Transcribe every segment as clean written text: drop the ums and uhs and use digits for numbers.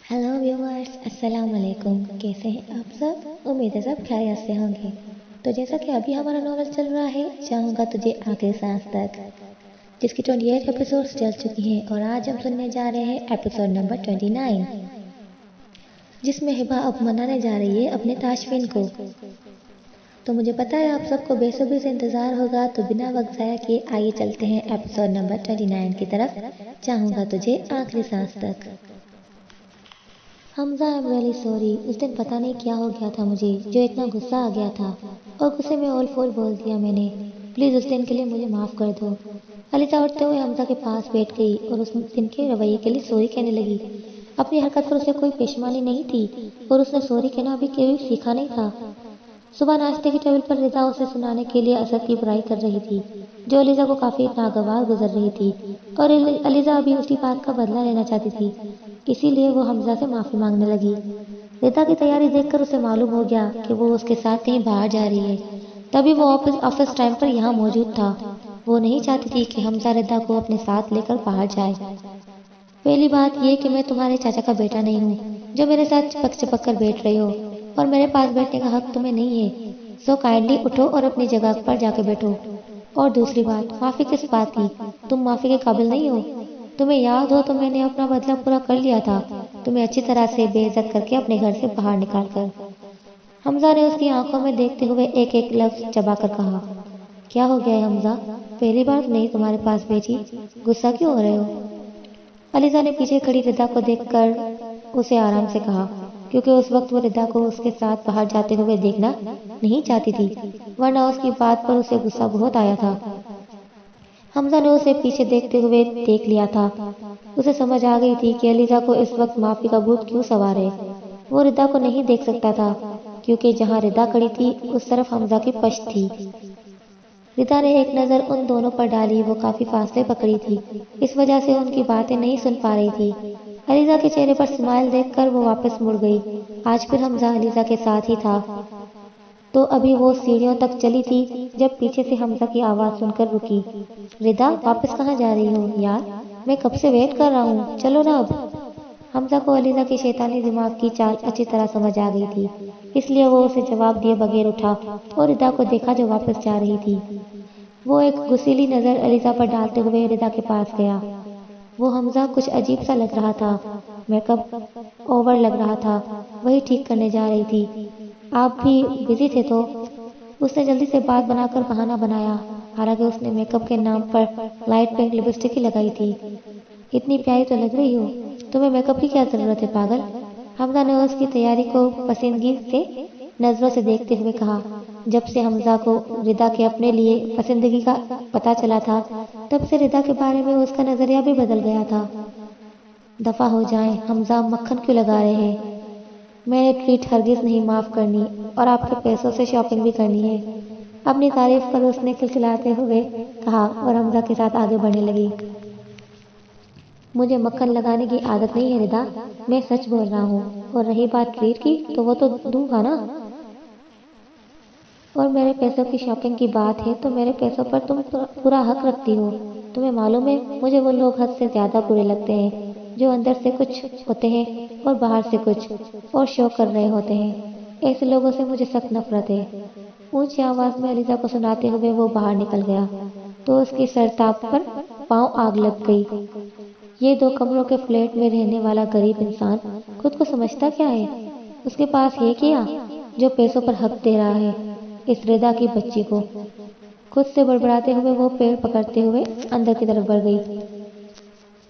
Hello viewers, अस्सलाम वालेकुम। कैसे हैं आप सब? उम्मीद है सब खैरियत से होंगे। तो जैसा कि अभी हमारा नॉवल चल रहा है चाहूँगा तुझे आखिरी सांस तक, जिसकी 28 एपिसोड्स चल चुकी हैं और आज हम सुनने जा रहे हैं एपिसोड नंबर 29, जिसमें हिबा अब मनाने जा रही है अपने ताशफिन को। तो मुझे पता है आप सबको बेसब्री से इंतज़ार होगा, तो बिना वक्त ज़ाया किए आइए चलते हैं एपिसोड नंबर 29 की तरफ, चाहूँगा तुझे आखिरी सांस तक। Hamza, I am really sorry. उस दिन पता नहीं क्या हो गया था मुझे, जो इतना गुस्सा आ गया था और गुस्से में ऑल फोल बोल दिया मैंने। प्लीज़ उस दिन के लिए मुझे माफ़ कर दो। अलीजा उठते हुए हमजा के पास बैठ गई और उस दिन के रवैये के लिए सॉरी कहने लगी। अपनी हरकत पर उसे कोई पेशमानी नहीं थी और उसने सॉरी कहना अभी कभी सीखा नहीं था। सुबह नाश्ते की टेबल पर रिजा उसे सुनाने के लिए असद की बुराई कर रही थी, जो अलीजा को काफी नागवार गुजर रही थी, और अलीजा अभी उसी बात का बदला लेना चाहती थी, इसीलिए वो हमजा से माफी मांगने लगी। रिता की तैयारी देखकर उसे मालूम हो गया कि वो उसके साथ कहीं बाहर जा रही है, तभी वो ऑफिस टाइम पर यहाँ मौजूद था। वो नहीं चाहती थी कि हमजा रिता को अपने साथ लेकर बाहर जाए। पहली बात ये कि मैं तुम्हारे चाचा का बेटा नहीं हूँ, जो मेरे साथ चिपक चिपक कर बैठ रही हो, और मेरे पास बैठने का हक तुम्हें नहीं है। सो काइंडली उठो और अपनी जगह पर जाके बैठो। और दूसरी बात, माफी किस बात की? तुम माफी के काबिल नहीं हो। तुम्हें याद हो तो मैंने अपना बदला पूरा कर लिया था, तुम्हें अच्छी तरह से बेइज्जत करके अपने घर से बाहर निकाल कर। हमजा ने उसकी आंखों में देखते हुए एक एक लफ्ज चबाकर कहा, क्या हो गया है हमजा? पहली बार तो नहीं तुम्हारे पास बैठी, गुस्सा क्यों हो रहे हो? अलीजा ने पीछे खड़ी रिदा को देखकर उसे आराम से कहा, क्योंकि उस वक्त वो रिदा को उसके साथ बाहर जाते हुए देखना नहीं चाहती थी, वरना उसकी बात पर उसे गुस्सा बहुत आया था। हमजा ने उसे पीछे देखते हुए देख लिया था। उसे समझ आ गई थी कि अलीजा को इस वक्त माफी का भूत क्यों सवार है। वो रिदा को नहीं देख सकता था, क्योंकि जहाँ रिदा खड़ी थी उस तरफ हमजा की पश्त थी। रिता ने एक नज़र उन दोनों पर डाली। वो काफी फासले पकड़ी थी, इस वजह से उनकी बातें नहीं सुन पा रही थी। अलीजा के चेहरे पर स्माइल देखकर वो वापस मुड़ गई। आज फिर हमजा अलीजा के साथ ही था। तो अभी वो सीढ़ियों तक चली थी जब पीछे से हमजा की आवाज सुनकर रुकी। रिदा, वापस कहाँ जा रही हो यार? मैं कब से वेट कर रहा हूँ, चलो ना अब। हमजा को अलीजा की शैतानी दिमाग की चाल अच्छी तरह समझ आ गई थी, इसलिए वो उसे जवाब दिए बगैर उठा और रिदा को देखा जो वापस जा रही थी। वो एक गुस्सीली नजर अलीजा पर डालते हुए रिदा के पास गया। वो हमजा कुछ अजीब सा लग रहा था, मेकअप ओवर लग रहा था, वही ठीक करने जा रही थी। आप भी बिजी थे तो? उसने जल्दी से बात बनाकर बहाना बनाया, हालांकि उसने मेकअप के नाम पर लाइट पिंक लिपस्टिक ही लगाई थी। इतनी प्यारी तो लग रही हो, तुम्हें मेकअप की क्या जरूरत है पागल? हमजा ने उसकी तैयारी को पसंदगी से नजरों से देखते हुए कहा। जब से हमजा को रिदा के अपने लिए पसंदगी का पता चला था, तब से रिदा के बारे में उसका नजरिया भी बदल गया था। दफा हो जाएं, हमजा मक्खन क्यों लगा रहे हैं? मैंने ट्रीट हरगिज नहीं माफ करनी, और आपके पैसों से शॉपिंग भी करनी है। अपनी तारीफ पर उसने खिलखिलाते हुए कहा और हमजा के साथ आगे बढ़ने लगी। मुझे मक्खन लगाने की आदत नहीं है रिदा, मैं सच बोल रहा हूँ। और रही बात ट्रीट की, तो वो तो दूंगा ना। और मेरे पैसों की शॉपिंग की बात है तो मेरे पैसों पर तुम पूरा हक रखती हो। तुम्हें मालूम है, मुझे वो लोग हद से ज्यादा बुरे लगते हैं, जो अंदर से कुछ होते हैं और बाहर से कुछ और शो कर रहे होते हैं। ऐसे लोगों से मुझे सख्त नफरत है। ऊंची आवाज में अलीजा को सुनाते हुए वो बाहर निकल गया, तो उसकी सरताप पर पांव आग लग गई। ये दो कमरों के फ्लैट में रहने वाला गरीब इंसान खुद को समझता क्या है? उसके पास है क्या जो पैसों पर हक दे रहा है इस रिदा की बच्ची को? खुद से बड़बड़ाते हुए वो पेड़ पकड़ते हुए अंदर की तरफ बढ़ गई।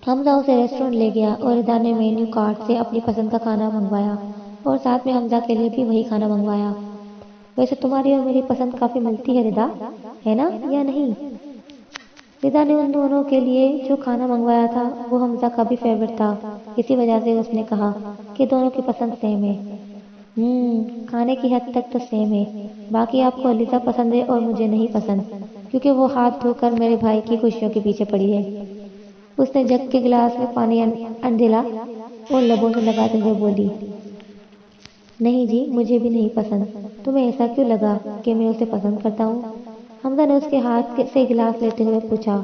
हमजा उसे रेस्टोरेंट ले गया और रिदा ने मेन्यू कार्ड से अपनी पसंद का खाना मंगवाया और साथ में हमजा के लिए भी वही खाना मंगवाया। वैसे तुम्हारी और मेरी पसंद काफी मिलती है रिदा, है ना या नहीं? रिदा ने उन दोनों के लिए जो खाना मंगवाया था वो हमजा का भी फेवरेट था, इसी वजह से उसने कहा कि दोनों की पसंद सेम है। खाने की हद तक तो सेम है, बाकी आपको अलीजा पसंद है और मुझे नहीं पसंद, क्योंकि वो हाथ धोकर मेरे भाई की खुशियों के पीछे पड़ी है। उसने जग के गिलास में पानी अंधिला और लबों से लगाते हुए बोली, नहीं जी, मुझे भी नहीं पसंद। तुम्हें ऐसा क्यों लगा कि मैं उसे पसंद करता हूँ? हमजा ने उसके हाथ से गिलास लेते हुए पूछा।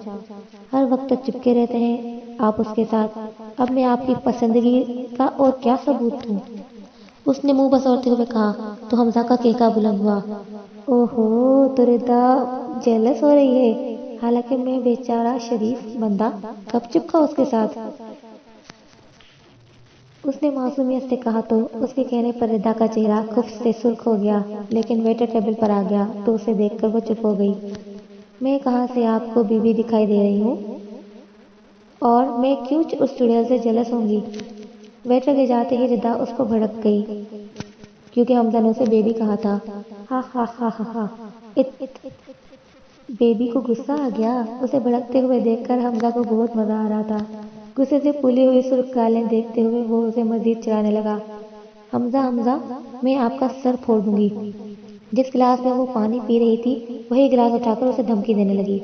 हर वक्त तो चिपके रहते हैं आप उसके साथ, अब मैं आपकी पसंदगी का और क्या सबूत दूं? उसने मुंह बसौरते हुए कहा तो हमजा का केका बुलंद हुआ। ओहो, तो रिदा जेलस हो रही है, हालांकि मैं बेचारा शरीफ बंदा कब चिपका उसके साथ। उसने मासूमियत से कहा तो उसके कहने पर रिदा का चेहरा खुफ से सुर्ख हो गया, लेकिन वेटर टेबल पर आ गया तो उसे देखकर वो चुप हो गई। मैं कहाँ से आपको बीवी दिखाई दे रही हूँ, और मैं क्यों उस चुड़ैल से जेलस होंगी? वेटर के जाते ही रिदा उस पर भड़क गई, क्योंकि हमजा ने उसे बेबी कहा था। हा हा हा हा हा। बेबी को गुस्सा आ गया। उसे भड़कते हुए देखकर हमजा को बहुत मजा आ रहा था। गुस्से से फूली हुई सुर्ख गालें देखते हुए वो उसे मजीद चिढ़ाने लगा। हमजा हमजा, मैं आपका सर फोड़ दूंगी। जिस गिलास में वो पानी पी रही थी वही गिलास उठाकर उसे धमकी देने लगी।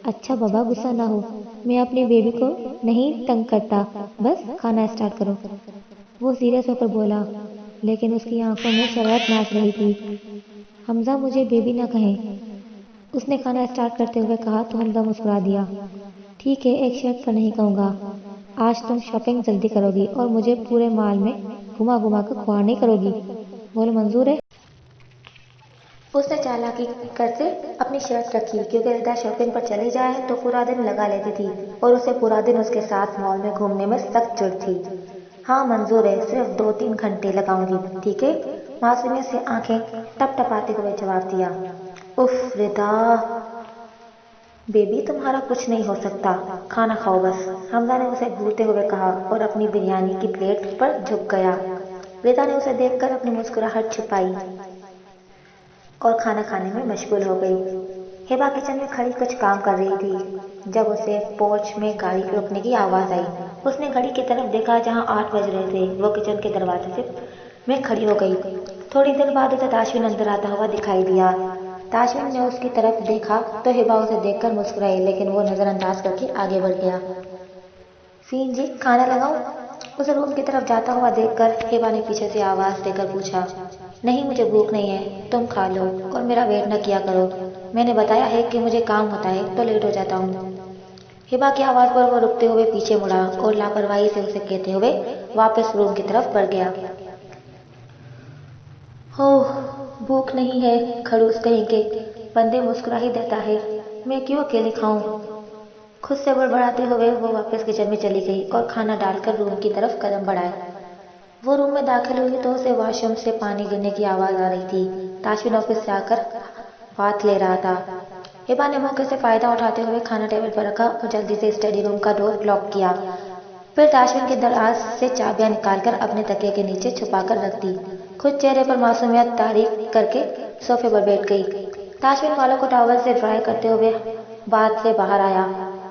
अच्छा बाबा, गुस्सा ना हो, मैं अपनी बेबी को नहीं तंग करता, बस खाना स्टार्ट करो। वो सीरियस होकर बोला, लेकिन उसकी आंखों में शरारत नाच रही थी। हमजा, मुझे बेबी ना कहें, उसने खाना स्टार्ट करते हुए कहा तो हमजा मुस्कुरा दिया। ठीक है, एक शर्त पर नहीं कहूँगा, आज तुम शॉपिंग जल्दी करोगी और मुझे पूरे मॉल में घुमा घुमा कर खुआ नहीं करोगी। बोलो मंजूर है? उसने चालाकी करके अपनी शर्त रखी, क्योंकि रिदा शॉपिंग पर चली जाए तो पूरा दिन लगा लेती थी और उसे पूरा दिन उसके साथ मॉल में घूमने में सख्त चिढ़ थी। हाँ मंजूर है, सिर्फ 2-3 घंटे लगाऊंगी, ठीक है? मासूमियत से आंखें टपटपाते हुए जवाब दिया। उफ रिदा, बेबी तुम्हारा कुछ नहीं हो सकता, खाना खाओ बस, हमजा ने उसे घूरते हुए कहा और अपनी बिरयानी की प्लेट पर झुक गया। रिदा ने उसे देखकर अपनी मुस्कुराहट छुपाई और खाना खाने में मशगूल हो गई। हिबा किचन में खड़ी कुछ काम कर रही थी जब उसे पोर्च में गाड़ी रुकने की आवाज आई। उसने घड़ी की तरफ देखा जहां 8 बज रहे थे। वो किचन के दरवाजे से में खड़ी हो गई। थोड़ी देर बाद उसे ताशविन अंदर आता हुआ दिखाई दिया। ताशविन ने उसकी तरफ देखा तो हिबा उसे देखकर मुस्कुराई, लेकिन वो नजरअंदाज करके आगे बढ़ गया। फीन जी, खाना लगाऊं? उसे रूम की तरफ जाता हुआ देखकर हिबा ने पीछे से आवाज देकर पूछा। नहीं, मुझे भूख नहीं है, तुम खा लो और मेरा वेट न किया करो। मैंने बताया है कि मुझे काम होता है तो लेट हो जाता हूँ। हिबा की आवाज पर वो रुकते हुए पीछे मुड़ा और लापरवाही से उसे कहते हुए वापस रूम की तरफ बढ़ गया। हो, भूख नहीं है, खड़ूस कहीं के, बंदे मुस्कुरा ही देता है, मैं क्यों अकेले खाऊं? खुद से बड़बड़ाते हुए वो वापस किचन में चली गई और खाना डालकर रूम की तरफ कदम बढ़ाए। वो रूम में दाखिल हुई तो उसे वॉशरूम से पानी गिरने की आवाज आ रही थी। ताशविन ऑफिस से आकर बात ले रहा था। हिबा ने मौके से फायदा उठाते हुए खाना टेबल पर रखा और जल्दी से स्टडी रूम का डोर लॉक किया। फिर ताशविन के दराज से चाबियां निकालकर अपने तकिए के नीचे छुपाकर रख दी। खुद चेहरे पर मासूमियत तारीफ करके सोफे पर बैठ गई। ताशविन वालों को टॉवल से ड्राई करते हुए बाथ से बाहर आया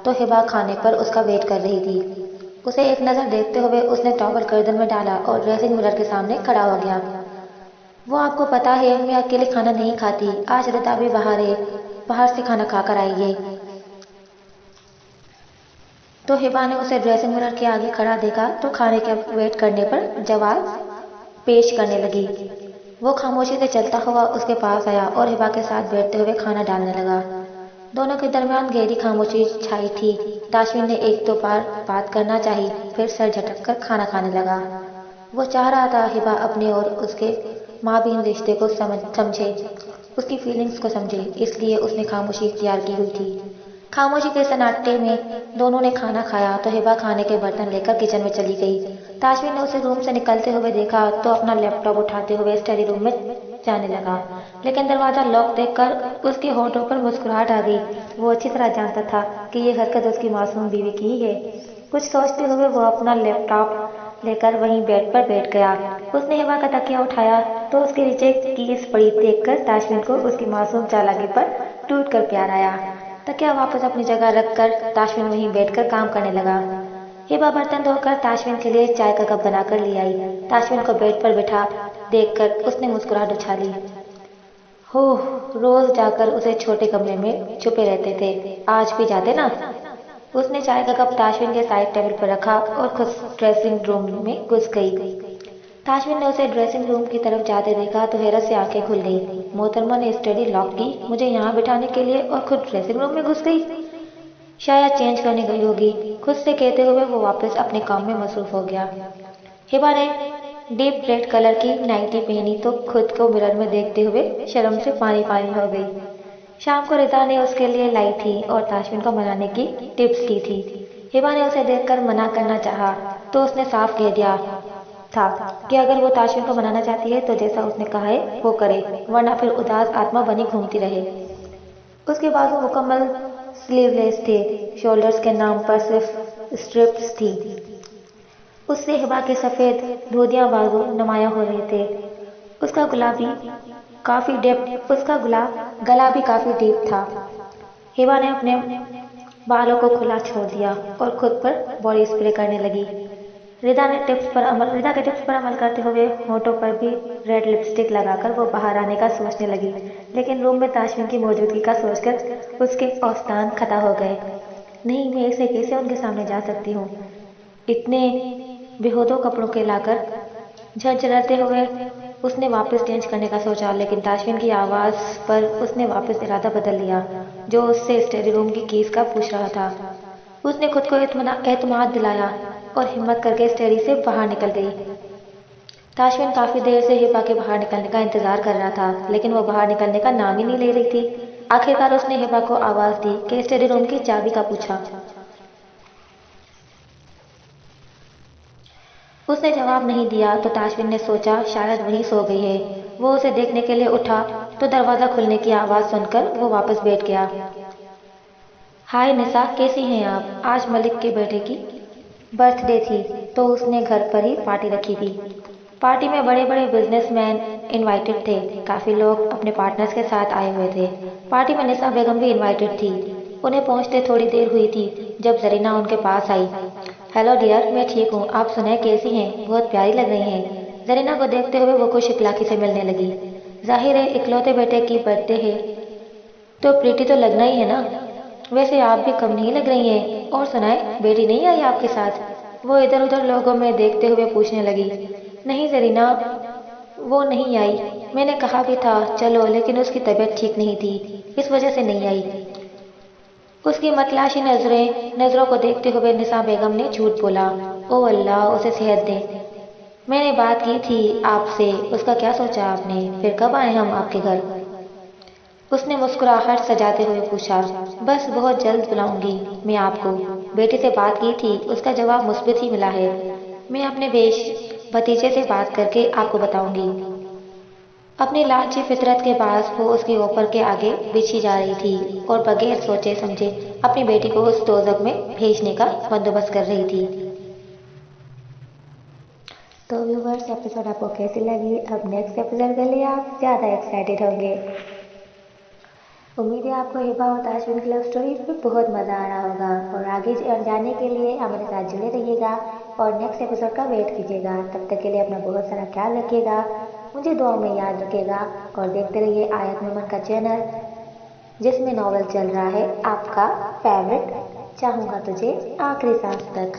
तो हिबा खाने पर उसका वेट कर रही थी। उसे एक नजर देखते हुए उसने टॉवल गर्दन में डाला और ड्रेसिंग मिरर के सामने खड़ा हो गया। वो आपको पता है मैं अकेले खाना नहीं खाती, आज रिता भी बाहर है, बाहर से खाना खाकर आइए। तो हिबा ने उसे ड्रेसिंग मिरर के आगे खड़ा देखा तो खाने के वेट करने पर जवाब पेश करने लगी। वो खामोशी से चलता हुआ उसके पास आया और हिबा के साथ बैठते हुए खाना डालने लगा। दोनों के दरमियान गहरी खामोशी छाई थी। ताशविन ने एक दो बार बात करना चाही, फिर सर झटक कर खाना खाने लगा। वो चाह रहा था हिबा अपने और उसके माबीन रिश्ते को समझे, उसकी फीलिंग्स को समझे, इसलिए उसने खामोशी इख्तियार की हुई थी। खामोशी के सन्नाटे में दोनों ने खाना खाया तो हिबा खाने के बर्तन लेकर किचन में चली गई। ताशविन ने उसे रूम से निकलते हुए देखा तो अपना लैपटॉप उठाते हुए स्टडी रूम में जाने लगा, लेकिन दरवाजा लॉक देखकर उसके होठों पर मुस्कुराहट आ गई। वो अच्छी तरह जानता था कि ये हरकत उसकी मासूम बीवी की ही है। कुछ सोचते हुए वो अपना लैपटॉप लेकर वहीं बेड पर बैठ गया। उसने हिबा का तकिया उठाया तो उसके नीचे कीज पड़ी देखकर ताशविन को उसकी मासूम चालाकी पर टूट कर प्यार आया। तकिया वापस अपनी जगह रखकर ताशविन वहीं बैठकर काम करने लगा। हिबा बर्तन धोकर ताशविन के लिए चाय का कप बनाकर ले आई। ताशविन को बेड पर बैठा देखकर उसने मुस्कुराहट उछाली। हो, रोज जाकर उसे छोटे कमरे में छुपे रहते थे, आज भी जाते ना। उसने चाय का कप ताशविन के साइड टेबल पर रखा और खुद ड्रेसिंग रूम में घुस गई। ताशविन ने उसे ड्रेसिंग रूम की तरफ जाते देखा तो हैरत से आंखें खुल गईं। मोहतरमा ने स्टडी लॉक की मुझे यहाँ बिठाने के लिए और खुद ड्रेसिंग रूम में घुस गई। شاید چینج کرنے گئی ہوگی، خود سے کہتے ہوئے وہ واپس اپنے کام میں مصروف ہو گیا۔ ہبا نے ڈیپ ریڈ کلر کی نائٹی پہنی تو خود کو مرر میں دیکھتے ہوئے شرم سے پانی پانی ہو گئی۔ شام کو رضا نے اس کے لیے لائی تھی اور تاشفین کو منانے کی ٹپس دی تھی۔ ہبا نے اسے دیکھ کر منع کرنا چاہا تو اس نے صاف کہہ دیا تھا کہ اگر وہ تاشفین کو منانا چاہتی ہے تو جیسا اس نے کہا ہے وہ کرے، ورنہ پھر اداس آتما بنی گھومتی رہے۔ اس کے بازو مکمل سلیو لیس تھے، شولڈرز کے نام پر صرف اسٹرپس تھی۔ اس سے ہبا کے سفید دھودیاں بازو نمایاں ہو رہے تھے۔ اس کا گلا بھی کافی ڈیپ تھا۔ ہبا نے اپنے بالوں کو کھلا چھوڑ دیا اور خود پر باڈی اسپرے کرنے لگی۔ رضا کے ٹپس پر عمل کرتے ہوئے ہونٹوں پر بھی ریڈ لپسٹک لگا کر وہ باہر آنے کا سوچنے لگی، لیکن روم میں تاشفین کی موجودگی کا سوچ کر اس کے اوستان کھتا ہو گئے۔ نہیں، میں اسے کیسے ان کے سامنے جا سکتی ہوں؟ اتنے بےہودہ کپڑوں کے لا کر جھنجھلاتے ہوئے اس نے واپس چینج کرنے کا سوچا، لیکن تاشفین کی آواز پر اس نے واپس ارادہ بدل لیا، جو اس سے اسٹڈی روم کی کیز کا پوچھ رہا تھا۔ اس نے خود کو اعتماد دلایا اور ہمت کر کے اسٹڈی سے باہر نکل گئی۔ تاشفین کافی دیر سے ہبا کے باہر نکلنے کا انتظار کر رہا تھا، لیکن وہ باہر نکلنے کا نام ہی نہیں لے رہی تھی۔ آخرکار اس نے ہبا کو آواز دی کہ اسٹڈی روم کی چابی کا پوچھا۔ اس نے جواب نہیں دیا تو تاشفین نے سوچا شاید وہیں سو گئی ہے۔ وہ اسے دیکھنے کے لیے اٹھا تو دروازہ کھلنے کی آواز سن کر وہ واپس بیٹھ گیا۔ ہائے نسا، کیسی ہیں آپ؟ آج ملک کے بیٹے کی برتھ ڈے تھی تو اس نے گھر پر ہی پارٹی رکھی تھی۔ پارٹی میں بڑے بڑے بزنس مین انوائٹڈ تھے، کافی لوگ اپنے پارٹنرز کے ساتھ آئے ہوئے تھے۔ پارٹی میں نسا بیگم بھی انوائٹڈ تھی۔ انہیں پہنچتے تھوڑی دیر ہوئی تھی جب زرینہ ان کے پاس آئی۔ ہیلو ڈیئر، میں ٹھیک ہوں، آپ سنائیں کیسی ہیں؟ بہت پیاری لگ رہی ہیں۔ زرینہ کو دیکھتے ہوئے وہ خوش اخلاقی سے ملنے لگی۔ ظاہر ہے اکلوتے بیٹے کی برتھ ڈے ہے تو پریٹی تو لگنا ہی ہے نا؟ ویسے آپ بھی کم نہیں لگ رہی ہیں۔ اور سنائیں، بیٹی نہیں آئی آپ کے ساتھ؟ وہ ادھر ادھر لوگوں میں دیکھتے ہوئے پوچھنے لگی۔ نہیں زرینہ، وہ نہیں آئی۔ میں نے کہا بھی تھا چلو، لیکن اس کی طبیعت ٹھیک نہیں تھی، اس وجہ سے نہیں آئی۔ اس کی متلاشی نظروں کو دیکھتے ہوئے نسا بیگم نے جھوٹ بولا۔ او اللہ، اسے صحت دے۔ میں نے بات کی تھی آپ سے، اس کا کیا سوچا آپ نے؟ پھر کب آئیں ہم آپ کے گھر؟ اس نے مسکراہٹ سجاتے ہوئے پوچھا۔ بس بہت جلد بلاؤں گی میں آپ کو۔ بیٹی سے بات کی تھی، اس کا جواب مثبت ہی ملا ہے۔ میں اپنے بیش بھتیجے سے بات کر کے آپ کو بتاؤں گی۔ اپنی لالچی فطرت کے باعث وہ اس کے اوپر کے آگے بچھی جا رہی تھی اور بغیر سوچے سمجھے اپنی بیٹی کو اس دوزخ میں بھیجنے کا بندوبست کر رہی تھی۔ تو ویورز، ایپیسوڈ آپ کو کیسی لگی؟ اب نیکسٹ ایپیسوڈ کے لیے آپ زیادہ ایکسائٹیڈ ہوں گے۔ امید ہے آپ کو ہبا اور تاشفین کی لو سٹوری پہ بہت مزہ آ رہا ہوگا، اور آگے جانے کے لیے ہمارے ساتھ جڑے رہیے گا اور نیکسٹ ایپیسوڈ کا ویٹ کیجیے گا۔ تب تک کے لیے اپنا بہت سارا خیال رکھیے گا، مجھے دعاؤں میں یاد رکھیے گا، اور دیکھتے رہیے آیت میمن کا چینل، جس میں ناول چل رہا ہے آپ کا فیورٹ چاہوں گا تجھے آخری سانس تک۔